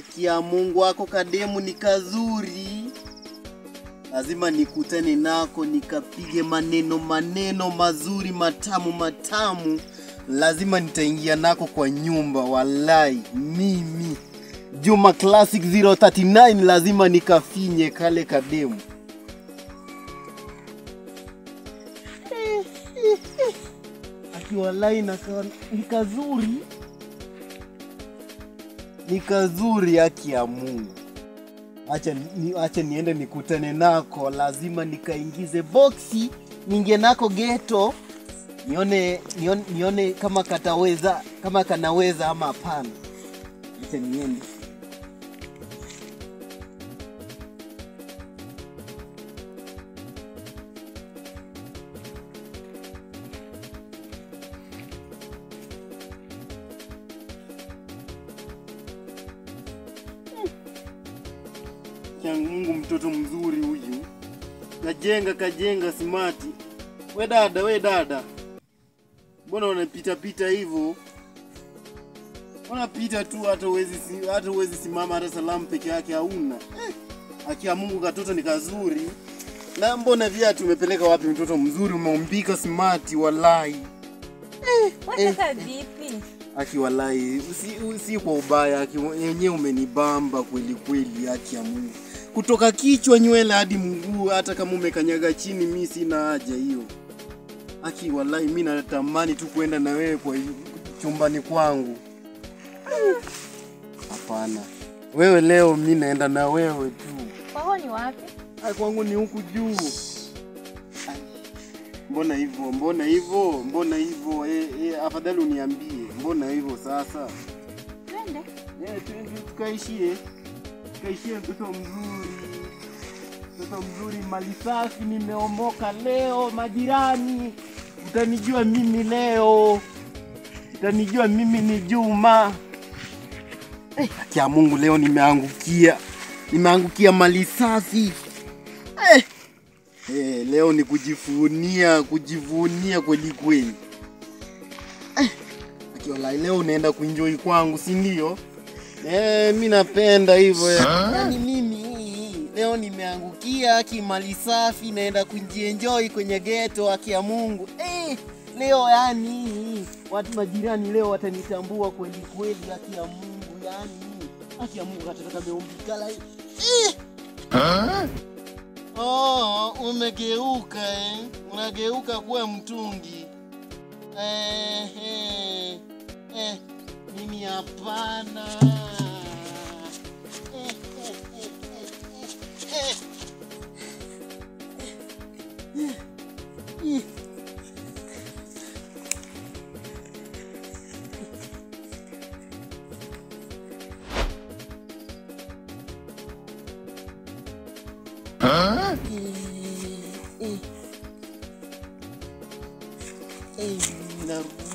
Haki ya Mungu wako kademu ni kazuri. Lazima nikutane nako nikapige maneno mazuri matamu. Lazima nitaingia nako kwa nyumba wallahi. Mimi Juma Classic 039 lazima nikafinye kale kademu. Haki wallahi ni kazuri haki ya Mungu. Acha niende nikutane nako, lazima nikaingize boxi, ningie nako ghetto, nione kama kanaweza ama hapana. Acha niende. Mungu mtoto mzuri huyu. Kajenga smart. We dada. Mbona unapita hivyo? Unapita tu hata uwezi simama hata salamu peke yake hauna. Haki ya Mungu katoto ni kazuri. Na mbona viatu umepeleka wapi mtoto mzuri umeumbika smart wallahi. Wataka vipi? Haki wallahi si kwa ubaya, haki yenyewe umenibamba kweli haki ya Mungu. Kutoka kichwa nywele hadi mguu, hata kama umekanyaga chini mimi sina haja hiyo. Haki wallahi mimi natamani tu kwenda na wewe kwa chumbani kwangu. Hapana. Wewe leo mimi naenda na wewe tu. Kwako ni wapi? Kwangu ni huku juu. Mbona hivyo? Afadhali uniambie. Mbona hivyo sasa? Twende. Twende tukaishie mtoto mzuri mali safi. Nimeomoka leo majirani. Utanijua mimi leo. Utanijua mimi ni Juma. Haki ya Mungu leo nimeangukia mali safi. Leo ni kujivunia kweli. Haki wallahi leo unaenda kuenjoy kwangu, si ndio? Mimi napenda hivyo. Yaani mimi leo nimeangukia kimali safi, naenda kujienjoy kwenye ghetto haki ya Mungu. Leo yani watu majirani leo watanitambua kweli haki ya Mungu yani. Haki ya Mungu atataka meumbika lai. Umegeuka unageuka kuwa mtungi. Mimi hapana. Narudi.